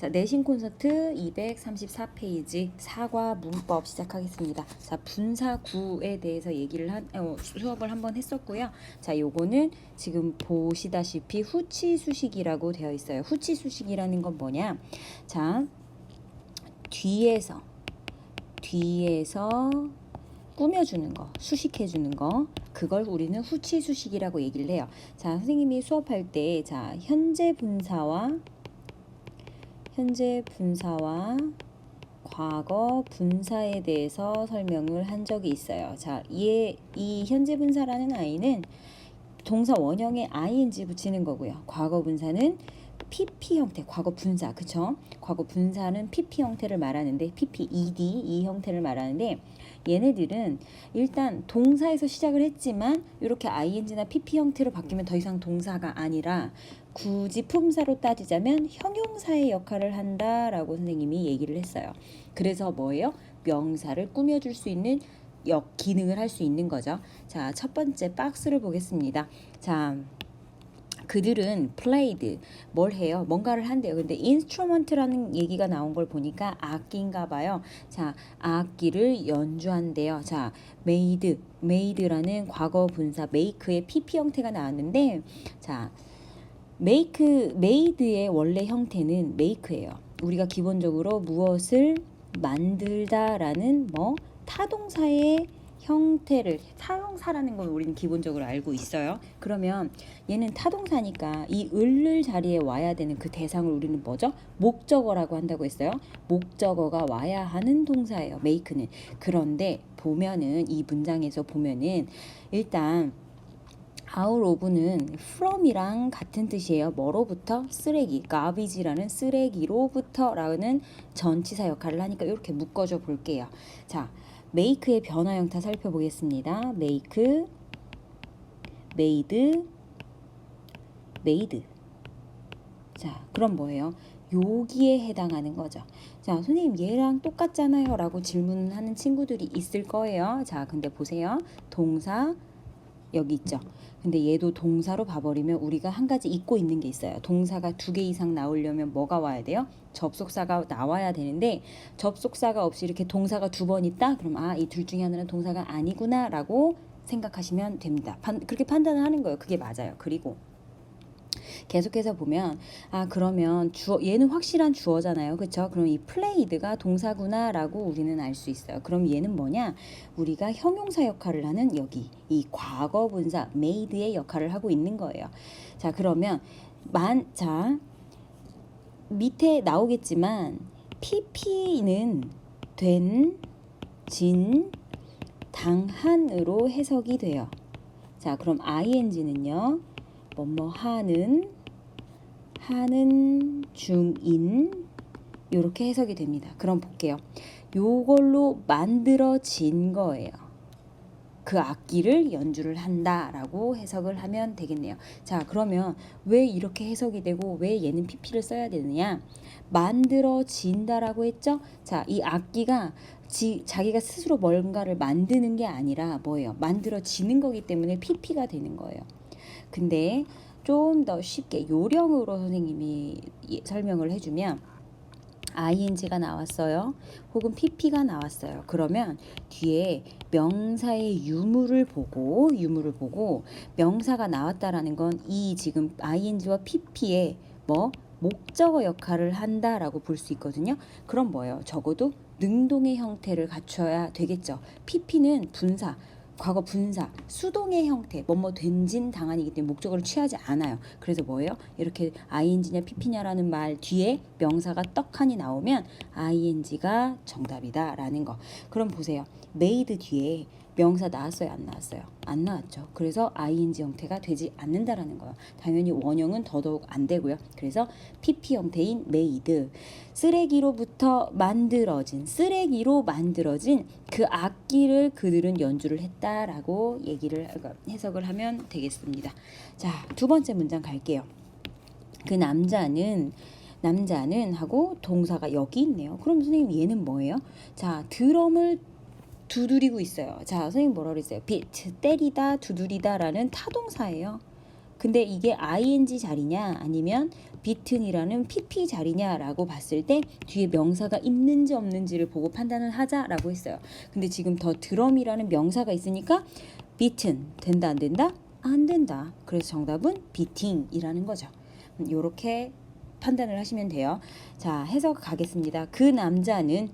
자, 내신 콘서트 234페이지 사과 문법 시작하겠습니다. 자, 분사구에 대해서 수업을 한번 했었고요. 자, 요거는 지금 보시다시피 후치수식이라고 되어 있어요. 후치수식이라는 건 뭐냐? 자, 뒤에서 꾸며주는 거, 수식해주는 거, 그걸 우리는 후치수식이라고 얘기를 해요. 자, 선생님이 수업할 때, 자, 현재 분사와 과거 분사에 대해서 설명을 한 적이 있어요. 자, 이 현재 분사라는 아이는 동사 원형에 ing 붙이는 거고요. 과거 분사는 pp 형태, 과거 분사, 그쵸? 과거 분사는 pp 형태를 말하는데, pp, ed, 이 형태를 말하는데, 얘네들은 일단 동사에서 시작을 했지만 이렇게 ing나 pp 형태로 바뀌면 더 이상 동사가 아니라 굳이 품사로 따지자면 형용사의 역할을 한다라고 선생님이 얘기를 했어요. 그래서 뭐예요? 명사를 꾸며줄 수 있는 기능을 할 수 있는 거죠. 자, 첫 번째 박스를 보겠습니다. 자, 그들은 played, 뭘 해요? 뭔가를 한대요. 근데 instrument라는 얘기가 나온 걸 보니까 악기인가 봐요. 자, 악기를 연주한대요. 자, made라는 과거 분사 make의 pp 형태가 나왔는데, 자, made의 원래 형태는 make예요. 우리가 기본적으로 무엇을 만들다라는 타동사의 형태를, 타동사라는 건 우리는 기본적으로 알고 있어요. 그러면 얘는 타동사니까 이 을을 자리에 와야 되는 그 대상을 우리는 뭐죠? 목적어라고 한다고 했어요. 목적어가 와야 하는 동사예요. make는. 그런데 보면은 이 문장에서 보면은 일단 out of는 from이랑 같은 뜻이에요. 뭐로부터? 쓰레기, garbage라는 쓰레기로부터라는 전치사 역할을 하니까 이렇게 묶어줘 볼게요. 자, make의 변화 형태 살펴보겠습니다. make, made. 자, 그럼 뭐예요? 여기에 해당하는 거죠. 자, 선생님 얘랑 똑같잖아요 라고 질문하는 친구들이 있을 거예요. 자, 근데 보세요. 동사 여기 있죠. 근데 얘도 동사로 봐버리면 우리가 한 가지 잊고 있는 게 있어요. 동사가 2개 이상 나오려면 뭐가 와야 돼요? 접속사가 나와야 되는데 접속사가 없이 이렇게 동사가 2번 있다? 그럼 이 둘 중에 하나는 동사가 아니구나 라고 생각하시면 됩니다. 그렇게 판단을 하는 거예요. 그게 맞아요. 그리고 계속해서 보면 그러면 얘는 확실한 주어잖아요. 그렇죠? 그럼 이 played가 동사구나 라고 우리는 알 수 있어요. 그럼 얘는 뭐냐? 우리가 형용사 역할을 하는 여기 이 과거 분사 made의 역할을 하고 있는 거예요. 자, 그러면 밑에 나오겠지만 pp는 된, 진, 당한으로 해석이 돼요. 자, 그럼 ing는요. 하는 중인 이렇게 해석이 됩니다. 그럼 볼게요. 요걸로 만들어진 거예요. 그 악기를 연주를 한다라고 해석을 하면 되겠네요. 자, 그러면 왜 이렇게 해석이 되고 왜 얘는 pp를 써야 되느냐? 만들어진다라고 했죠? 자, 이 악기가 자기가 스스로 뭔가를 만드는 게 아니라 뭐예요? 만들어지는 거기 때문에 pp가 되는 거예요. 근데 좀 더 쉽게 요령으로 선생님이 설명을 해주면 ing가 나왔어요. 혹은 pp가 나왔어요. 그러면 뒤에 명사의 유무를 보고 명사가 나왔다라는 건 이 지금 ing와 pp의 목적어 역할을 한다라고 볼 수 있거든요. 그럼 뭐예요? 적어도 능동의 형태를 갖춰야 되겠죠. pp는 분사, 과거 분사, 수동의 형태, 된진 당한이기 때문에 목적어를 취하지 않아요. 그래서 뭐예요? 이렇게 ing냐 pp냐라는 말 뒤에 명사가 떡하니 나오면 ing가 정답이다라는 거. 그럼 보세요. made 뒤에 명사 나왔어요? 안 나왔어요? 안 나왔죠. 그래서 ing 형태가 되지 않는다라는 거예요. 당연히 원형은 더더욱 안 되고요. 그래서 pp 형태인 made, 쓰레기로 만들어진 그 악기를 그들은 연주를 했다라고 해석을 하면 되겠습니다. 자, 두 번째 문장 갈게요. 그 남자는 하고 동사가 여기 있네요. 그럼 선생님 얘는 뭐예요? 자, 드럼을 두드리고 있어요. 자, 선생님 뭐라 그랬어요? beat, 때리다, 두드리다라는 타동사예요. 근데 이게 ing 자리냐 아니면 비튼이라는 pp 자리냐라고 봤을 때 뒤에 명사가 있는지 없는지를 보고 판단을 하자라고 했어요. 근데 지금 더 드럼이라는 명사가 있으니까 비튼 된다 안 된다? 안 된다. 그래서 정답은 비팅이라는 거죠. 이렇게 판단을 하시면 돼요. 자, 해석 가겠습니다. 그 남자는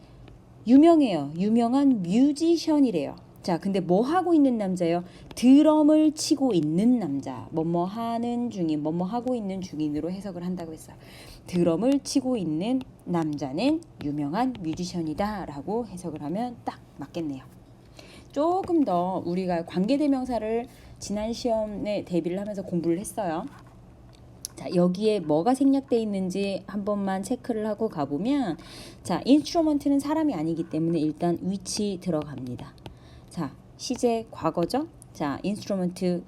유명해요. 유명한 뮤지션이래요. 자, 근데 뭐 하고 있는 남자예요? 드럼을 치고 있는 남자. 뭐뭐 하는 중인, 뭐뭐 하고 있는 중인으로 해석을 한다고 했어요. 드럼을 치고 있는 남자는 유명한 뮤지션이다 라고 해석을 하면 딱 맞겠네요. 조금 더 우리가 관계대명사를 지난 시험에 대비를 하면서 공부를 했어요. 자, 여기에 뭐가 생략되어 있는지 한 번만 체크를 하고 가보면, 자, 인스트루먼트는 사람이 아니기 때문에 일단 위치 들어갑니다. 자, 시제 과거죠. 자, 인스트루먼트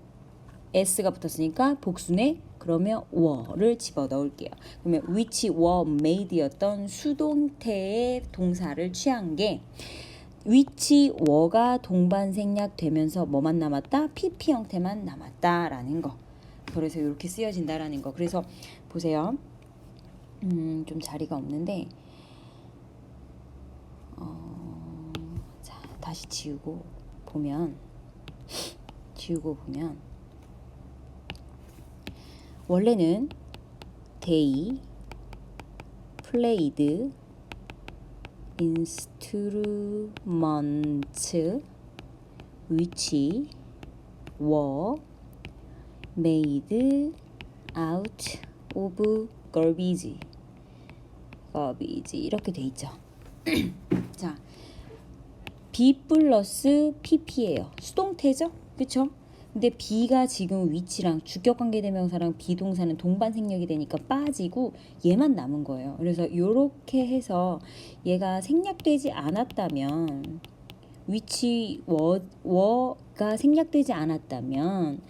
s가 붙었으니까 복수네. 그러면 were를 집어 넣을게요. 그러면 which were made였던 수동태의 동사를 취한 게 which were가 동반 생략되면서 뭐만 남았다? pp 형태만 남았다라는 거. 그래서 이렇게 쓰여진다라는 거. 그래서 보세요. 좀 자리가 없는데 자, 다시 지우고 보면 원래는 they played instruments which were made out of garbage 이렇게 돼 있죠. 자, be 플러스 pp예요. 수동태죠, 그쵸? 근데 be가 지금 위치랑 주격관계대명사랑 비동사는 동반 생략이 되니까 빠지고 얘만 남은 거예요. 그래서 이렇게 해서 얘가 생략되지 않았다면 which were가 생략되지 않았다면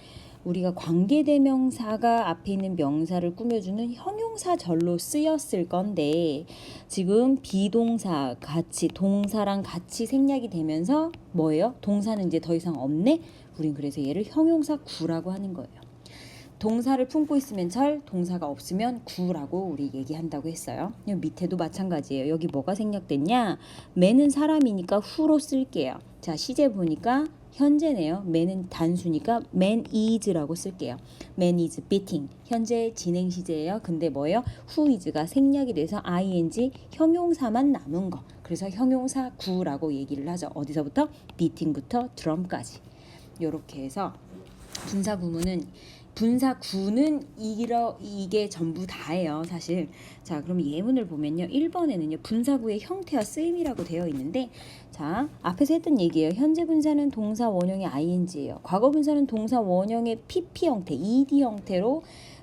우리가 관계대명사가 앞에 있는 명사를 꾸며주는 형용사절로 쓰였을 건데 지금 비동사 같이 동사랑 같이 생략이 되면서 뭐예요? 동사는 이제 더 이상 없네? 우린 그래서 얘를 형용사 구라고 하는 거예요. 동사를 품고 있으면 절, 동사가 없으면 구라고 우리 얘기한다고 했어요. 밑에도 마찬가지예요. 여기 뭐가 생략됐냐? 맨은 사람이니까 후로 쓸게요. 자, 시제 보니까 현재네요. 맨은 단수니까 man is라고 쓸게요. man is beating. 현재 진행 시제예요. 근데 뭐예요? who is가 생략이 돼서 ing 형용사만 남은 거. 그래서 형용사 구라고 얘기를 하죠. 어디서부터? beating부터 drum까지. 요렇게 해서 분사 구문은 분사 구는 이게 전부 다예요, 사실. 자, 그럼 예문을 보면요. 1번에는요. 분사구의 형태와 쓰임이라고 되어 있는데 자, 앞에서 했던 얘기예요. 현재 분사는 동사 원형의 ing예요. 과거 분사는 동사 원형의 pp 형태, ed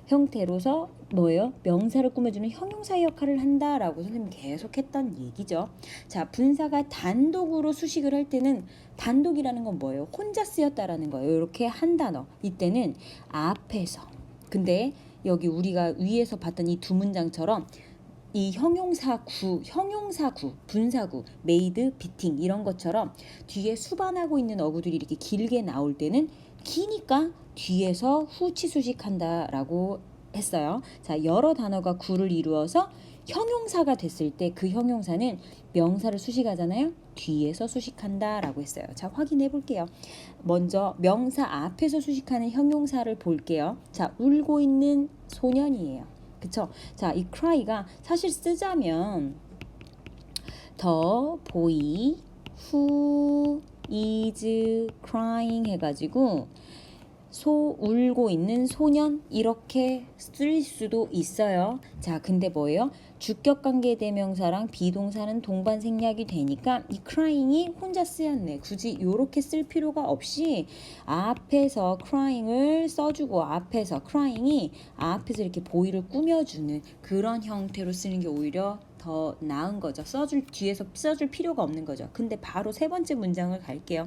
형태로서 뭐예요? 명사를 꾸며주는 형용사의 역할을 한다라고 선생님이 계속 했던 얘기죠. 자, 분사가 단독으로 수식을 할 때는 단독이라는 건 뭐예요? 혼자 쓰였다라는 거예요. 이렇게 한 단어. 이때는 앞에서. 근데 여기 우리가 위에서 봤던 이 두 문장처럼 이 형용사구, 분사구, made, beating 이런 것처럼 뒤에 수반하고 있는 어구들이 이렇게 길게 나올 때는 기니까 뒤에서 후치 수식한다라고 했어요. 자, 여러 단어가 구를 이루어서 형용사가 됐을 때 그 형용사는 명사를 수식하잖아요. 뒤에서 수식한다라고 했어요. 자, 확인해 볼게요. 먼저 명사 앞에서 수식하는 형용사를 볼게요. 자, 울고 있는 소년이에요. 그쵸? 자, 이 cry가 사실 쓰자면 the boy who is crying 해가지고 울고 있는 소년 이렇게 쓸 수도 있어요. 자, 근데 뭐예요? 주격관계대명사랑 비동사는 동반 생략이 되니까 이 crying이 혼자 쓰였네. 굳이 이렇게 쓸 필요가 없이 앞에서 crying을 써주고 앞에서 crying이 앞에서 이렇게 보이를 꾸며주는 그런 형태로 쓰는 게 오히려 더 나은 거죠. 뒤에서 써줄 필요가 없는 거죠. 근데 바로 세 번째 문장을 갈게요.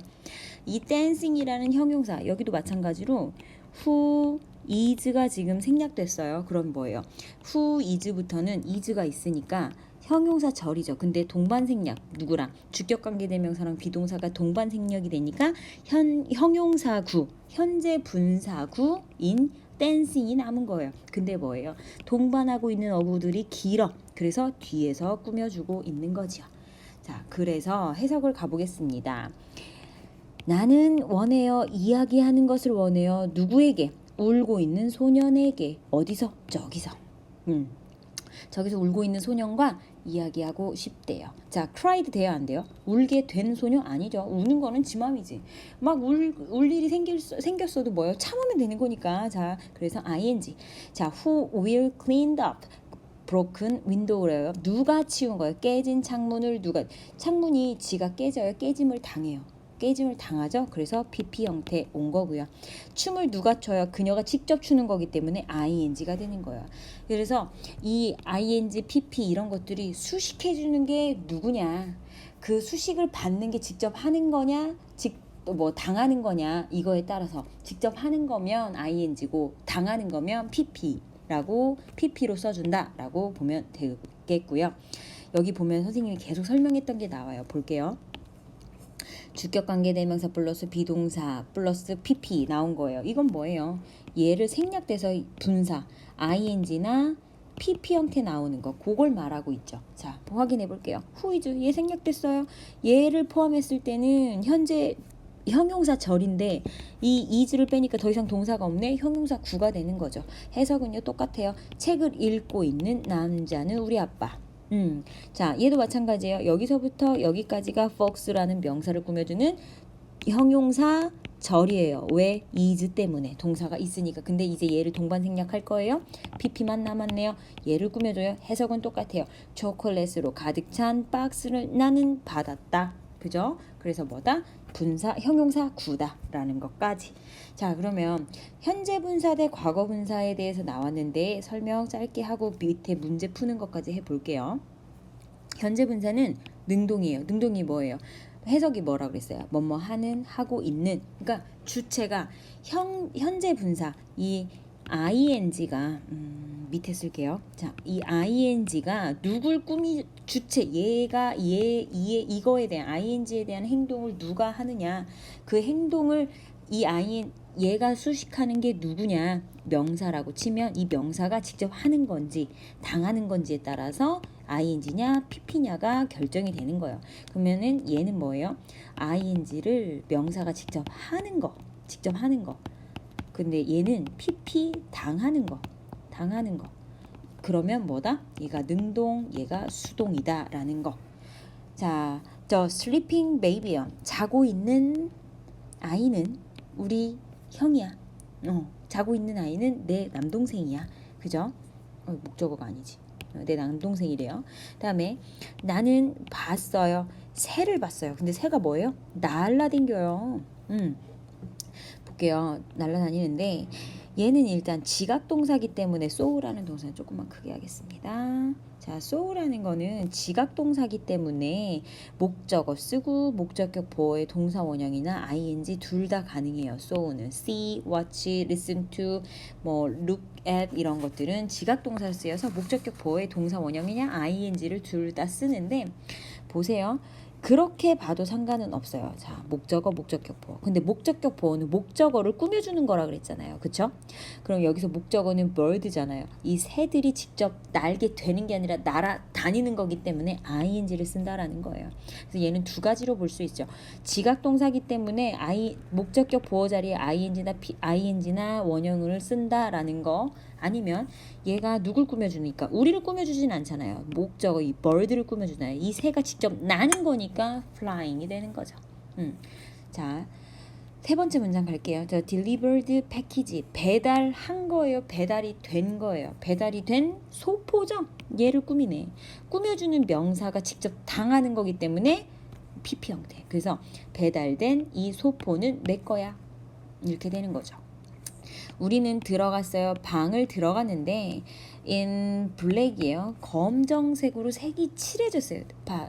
이 dancing이라는 형용사 여기도 마찬가지로 who is가 지금 생략됐어요. 그럼 뭐예요? who is부터는 is가 있으니까 형용사 절이죠. 근데 동반 생략 누구랑? 주격관계대명사랑 비동사가 동반 생략이 되니까 형용사구 현재 분사구인 dancing이 남은 거예요. 근데 뭐예요? 동반하고 있는 어구들이 길어. 그래서 뒤에서 꾸며주고 있는 거지요. 자, 그래서 해석을 가보겠습니다. 나는 원해요. 이야기하는 것을 원해요. 누구에게? 울고 있는 소년에게. 어디서? 저기서. 저기서 울고 있는 소년과 이야기하고 싶대요. 자, cried 돼요, 안 돼요? 울게 된 소녀 아니죠. 우는 거는 지 맘이지. 막 울 일이 생겼어도 뭐예요? 참으면 되는 거니까. 자, 그래서 ing. 자, who will clean up broken window래요. 누가 치운 거예요? 깨진 창문을 누가? 창문이 지가 깨져요. 깨짐을 당해요. 깨짐을 당하죠. 그래서 PP 형태 온 거고요. 춤을 누가 춰요? 그녀가 직접 추는 거기 때문에 ing가 되는 거예요. 그래서 이 ing, pp 이런 것들이 수식해 주는 게 누구냐? 그 수식을 받는 게 직접 하는 거냐? 뭐 당하는 거냐? 이거에 따라서 직접 하는 거면 ing고 당하는 거면 pp라고 pp로 써준다라고 보면 되겠고요. 여기 보면 선생님이 계속 설명했던 게 나와요. 볼게요. 주격관계 대명사 플러스 비동사 플러스 pp 나온 거예요. 이건 뭐예요? 얘를 생략돼서 분사 ing나 pp 형태 나오는 거 그걸 말하고 있죠. 자, 확인해 볼게요. who is 얘 생략됐어요. 얘를 포함했을 때는 현재 형용사 절인데 이 is를 빼니까 더 이상 동사가 없네. 형용사 구가 되는 거죠. 해석은요 똑같아요. 책을 읽고 있는 남자는 우리 아빠. 자, 얘도 마찬가지예요. 여기서부터 여기까지가 fox라는 명사를 꾸며주는 형용사 절이에요. 왜? is 때문에 동사가 있으니까. 근데 이제 얘를 동반 생략할 거예요. pp만 남았네요. 얘를 꾸며줘요. 해석은 똑같아요. 초콜릿으로 가득 찬 박스를 나는 받았다. 그죠? 그래서 뭐다? 분사 형용사 구다라는 것까지. 자, 그러면 현재 분사 대 과거 분사에 대해서 나왔는데 설명 짧게 하고 밑에 문제 푸는 것까지 해볼게요. 현재 분사는 능동이에요. 능동이 뭐예요? 해석이 뭐라 그랬어요? 뭐뭐 하는, 하고 있는. 그러니까 주체가 현재 분사 이 ing가 밑에 쓸게요. 자, 이 ing가 누굴 주체 얘가 이거에 대한 ing에 대한 행동을 누가 하느냐 그 행동을 얘가 수식하는 게 누구냐 명사라고 치면 이 명사가 직접 하는 건지 당하는 건지에 따라서 ing냐 pp냐가 결정이 되는 거예요. 그러면은 얘는 뭐예요? ing를 명사가 직접 하는 거. 근데 얘는 pp 당하는 거. 그러면 뭐다? 얘가 능동, 얘가 수동이다라는 거. 자, 저 sleeping baby요. 자고 있는 아이는 우리 형이야. 자고 있는 아이는 내 남동생이야. 그죠? 목적어가 아니지. 내 남동생이래요. 다음에 나는 봤어요. 새를 봤어요. 근데 새가 뭐예요? 날라댕겨요. 볼게요. 날라다니는데 얘는 일단 지각동사기 때문에 so라는 동사는 조금만 크게 하겠습니다. 자, so라는 거는 지각동사기 때문에 목적어 쓰고 목적격 보어의 동사 원형이나 ing 둘 다 가능해요. so는 see, watch, listen to, 뭐 look at 이런 것들은 지각동사를 쓰여서 목적격 보어의 동사 원형이냐 ing를 둘 다 쓰는데 보세요. 그렇게 봐도 상관은 없어요. 자, 목적어, 목적격 보어. 근데 목적격 보어는 목적어를 꾸며주는 거라 그랬잖아요. 그쵸? 그럼 여기서 목적어는 bird잖아요. 이 새들이 직접 날게 되는 게 아니라 날아다니는 거기 때문에 ing를 쓴다라는 거예요. 그래서 얘는 두 가지로 볼 수 있죠. 지각동사기 때문에 목적격 보어 자리에 ing나 원형을 쓴다라는 거 아니면 얘가 누굴 꾸며주니까 우리를 꾸며주진 않잖아요. 목적어 이 bird를 꾸며주나요. 이 새가 직접 나는 거니까 flying이 되는 거죠. 자, 세 번째 문장 갈게요. 저 delivered package 배달한 거예요. 배달이 된 거예요. 배달이 된 소포죠. 얘를 꾸며주는 명사가 직접 당하는 거기 때문에 pp 형태. 그래서 배달된 이 소포는 내 거야. 이렇게 되는 거죠. 우리는 들어갔어요. 방을 들어갔는데 in black이에요. 검정색으로 색이 칠해졌어요.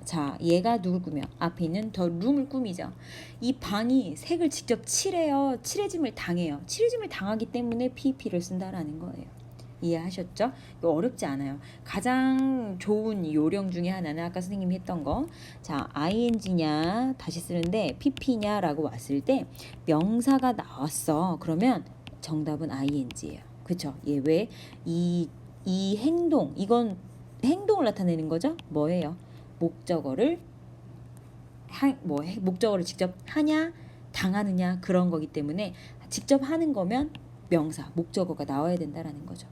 자, 얘가 누굴 꾸며? 앞에 있는 the room을 꾸미죠. 이 방이 색을 직접 칠해요. 칠해짐을 당해요. 칠해짐을 당하기 때문에 pp를 쓴다라는 거예요. 이해하셨죠? 이거 어렵지 않아요. 가장 좋은 요령 중에 하나는 아까 선생님이 했던 거. 자, ing냐 다시 쓰는데 pp냐라고 왔을 때 명사가 나왔어. 그러면 정답은 ing예요. 그쵸? 얘 왜? 이 행동, 이건 행동을 나타내는 거죠? 뭐예요? 목적어를 목적어를 직접 하냐 당하느냐 그런 거기 때문에 직접 하는 거면 명사 목적어가 나와야 된다라는 거죠.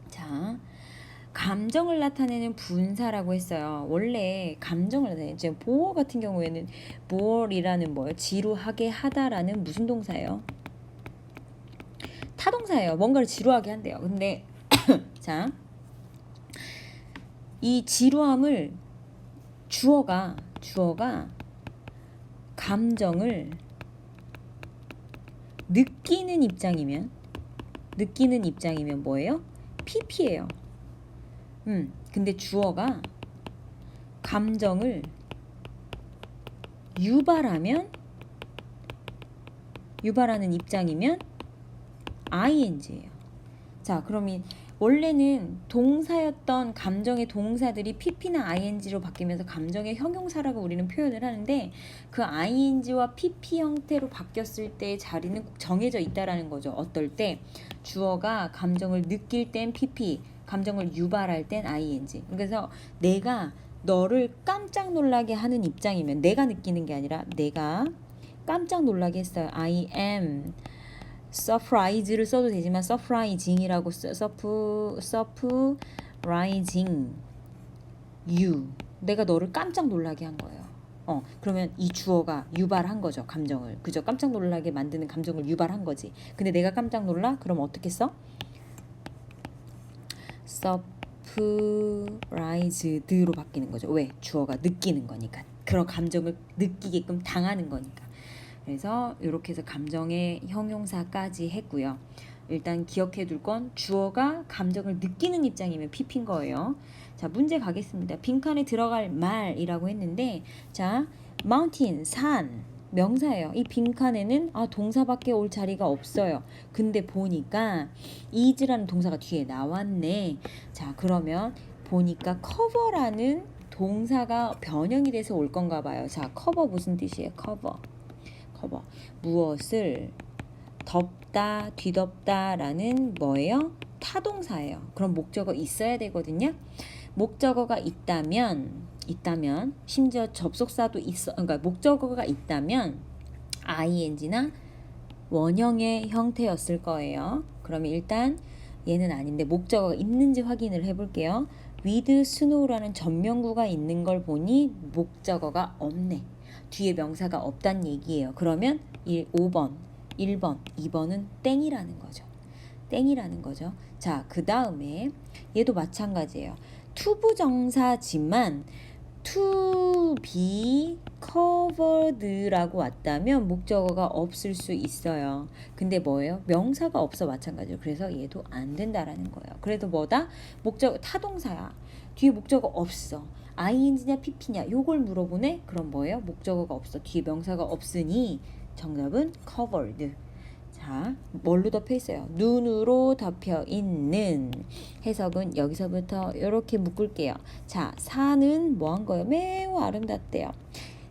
자, 감정을 나타내는 분사라고 했어요. 원래 감정을 나타내는 지금 보어 같은 경우에는 bore이라는 뭐예요? 지루하게 하다라는 무슨 동사예요? 타동사예요. 뭔가를 지루하게 한대요. 근데 자, 이 지루함을 주어가 감정을 느끼는 입장이면 뭐예요? PP예요. 근데 주어가 감정을 유발하는 입장이면 ing예요. 자, 그러면 원래는 동사였던 감정의 동사들이 pp나 ing로 바뀌면서 감정의 형용사라고 우리는 표현을 하는데 그 ing와 pp 형태로 바뀌었을 때의 자리는 꼭 정해져 있다라는 거죠. 어떨 때 주어가 감정을 느낄 땐 pp, 감정을 유발할 땐 ing. 그래서 내가 너를 깜짝 놀라게 하는 입장이면 내가 느끼는 게 아니라 내가 깜짝 놀라게 했어요. I am surprise를 써도 되지만 surprising이라고 surprising you. 내가 너를 깜짝 놀라게 한 거예요. 그러면 이 주어가 유발한 거죠. 감정을. 그죠? 깜짝 놀라게 만드는 감정을 유발한 거지. 근데 내가 깜짝 놀라? 그럼 어떻게 써? surprised로 바뀌는 거죠. 왜? 주어가 느끼는 거니까. 그런 감정을 느끼게끔 당하는 거니까. 그래서 이렇게 해서 감정의 형용사까지 했고요. 일단 기억해 둘 건 주어가 감정을 느끼는 입장이면 pp인 거예요. 자, 문제 가겠습니다. 빈칸에 들어갈 말이라고 했는데 자, mountain, 산, 명사예요. 이 빈칸에는 동사밖에 올 자리가 없어요. 근데 보니까 is라는 동사가 뒤에 나왔네. 자, 그러면 보니까 cover라는 동사가 변형이 돼서 올 건가 봐요. 자, cover 무슨 뜻이에요? cover. 무엇을 덮다, 뒤덮다라는 뭐예요? 타동사예요. 그럼 목적어 있어야 되거든요. 목적어가 있다면 심지어 접속사도 그러니까 목적어가 있다면 ing나 원형의 형태였을 거예요. 그러면 일단 얘는 아닌데 목적어가 있는지 확인을 해볼게요. with snow라는 전명구가 있는 걸 보니 목적어가 없네. 뒤에 명사가 없단 얘기예요. 그러면 5번, 1번, 2번은 땡이라는 거죠. 자, 그 다음에 얘도 마찬가지예요. 투부정사지만 to be covered라고 왔다면 목적어가 없을 수 있어요. 근데 뭐예요? 명사가 없어 마찬가지로. 그래서 얘도 안 된다라는 거예요. 그래도 뭐다? 목적어 타동사야. 뒤에 목적어 없어. ing냐 pp냐 요걸 물어보네. 그럼 뭐예요? 목적어가 없어. 뒤에 명사가 없으니 정답은 covered. 자, 뭘로 덮여 있어요? 눈으로 덮여 있는. 해석은 여기서부터 이렇게 묶을게요. 자, 산은 뭐 한 거예요? 매우 아름답대요.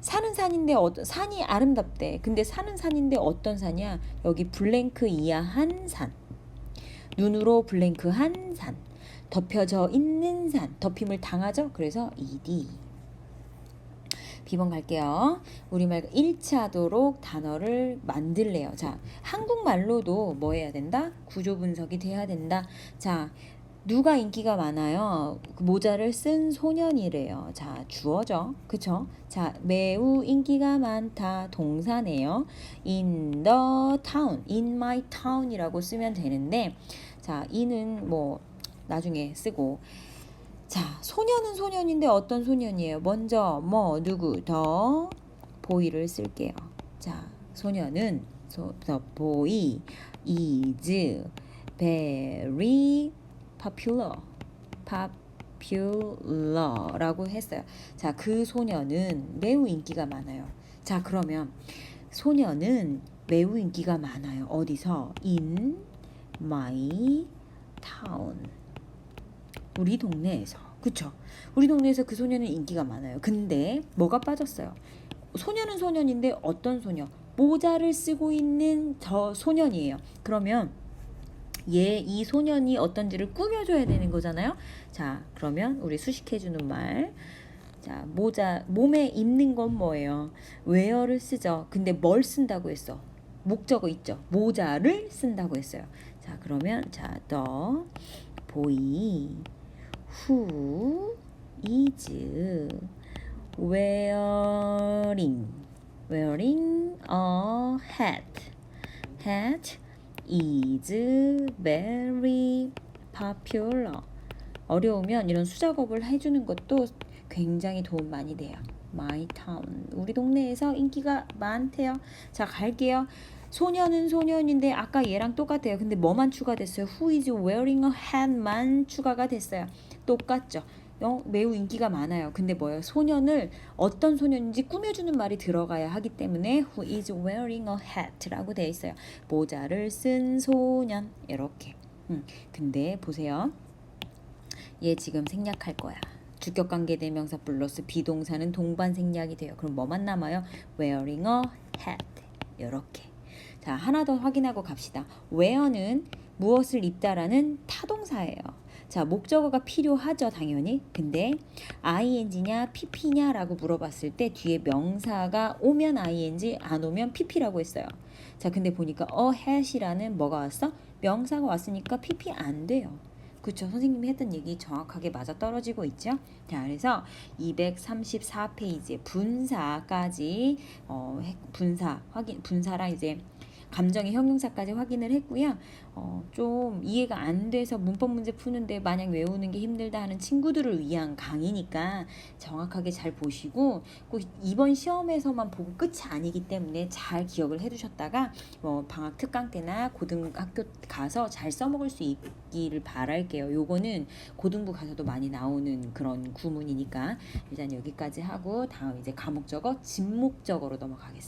산은 산인데 산이 아름답대. 근데 산은 산인데 어떤 산이야? 여기 블랭크 이하한 산. 눈으로 블랭크한 산. 덮여져 있는 산. 덮임을 당하죠? 그래서 ed. B번 갈게요. 우리말 1차도록 단어를 만들래요. 자, 한국말로도 뭐 해야 된다? 구조 분석이 돼야 된다. 자, 누가 인기가 많아요? 모자를 쓴 소년이래요. 자, 주어죠. 그쵸? 자, 매우 인기가 많다. 동사네요. in the town, in my town이라고 쓰면 되는데 자, 이는 뭐 나중에 쓰고 자, 소년은 소년인데 어떤 소년이에요? 먼저 뭐 누구 더 보이를 쓸게요. 자, 소년은 the boy is very popular라고 했어요. 자, 그 소년은 매우 인기가 많아요. 자, 그러면 소년은 매우 인기가 많아요. 어디서? in my town. 우리 동네에서. 그쵸? 우리 동네에서 그 소년은 인기가 많아요. 근데 뭐가 빠졌어요? 소년은 소년인데 어떤 소녀? 모자를 쓰고 있는 저 소년이에요. 그러면 이 소년이 어떤지를 꾸며줘야 되는 거잖아요. 자, 그러면 우리 수식해주는 말. 자, 모자, 몸에 입는 건 뭐예요? 웨어를 쓰죠. 근데 뭘 쓴다고 했어? 목적어 있죠. 모자를 쓴다고 했어요. 자, 그러면 자, the boy who is wearing a hat is very popular. 어려우면 이런 수작업을 해주는 것도 굉장히 도움 많이 돼요. My town. 우리 동네에서 인기가 많대요. 자, 갈게요. 소년은 소년인데 아까 얘랑 똑같아요. 근데 뭐만 추가됐어요? Who is wearing a hat만 추가가 됐어요. 똑같죠. 매우 인기가 많아요. 근데 뭐예요? 소년을 어떤 소년인지 꾸며주는 말이 들어가야 하기 때문에 Who is wearing a hat라고 되어 있어요. 모자를 쓴 소년. 이렇게. 근데 보세요. 얘 지금 생략할 거야. 주격관계대명사 플러스 비동사는 동반 생략이 돼요. 그럼 뭐만 남아요? wearing a hat. 이렇게. 자, 하나 더 확인하고 갑시다. wear는 무엇을 입다라는 타동사예요. 자, 목적어가 필요하죠, 당연히. 근데 ing냐 pp냐라고 물어봤을 때 뒤에 명사가 오면 ing, 안 오면 pp라고 했어요. 자, 근데 보니까 a hat이라는 뭐가 왔어? 명사가 왔으니까 pp 안 돼요. 그렇죠. 선생님이 했던 얘기 정확하게 맞아 떨어지고 있죠. 자, 그래서 234페이지에 분사까지 분사랑 이제 감정의 형용사까지 확인을 했고요. 좀 이해가 안 돼서 문법 문제 푸는데 마냥 외우는 게 힘들다 하는 친구들을 위한 강의니까 정확하게 잘 보시고 꼭 이번 시험에서만 보고 끝이 아니기 때문에 잘 기억을 해두셨다가 방학 특강 때나 고등학교 가서 잘 써먹을 수 있기를 바랄게요. 요거는 고등부 가서도 많이 나오는 그런 구문이니까 일단 여기까지 하고 다음 이제 과목적어, 진목적어로 넘어가겠습니다.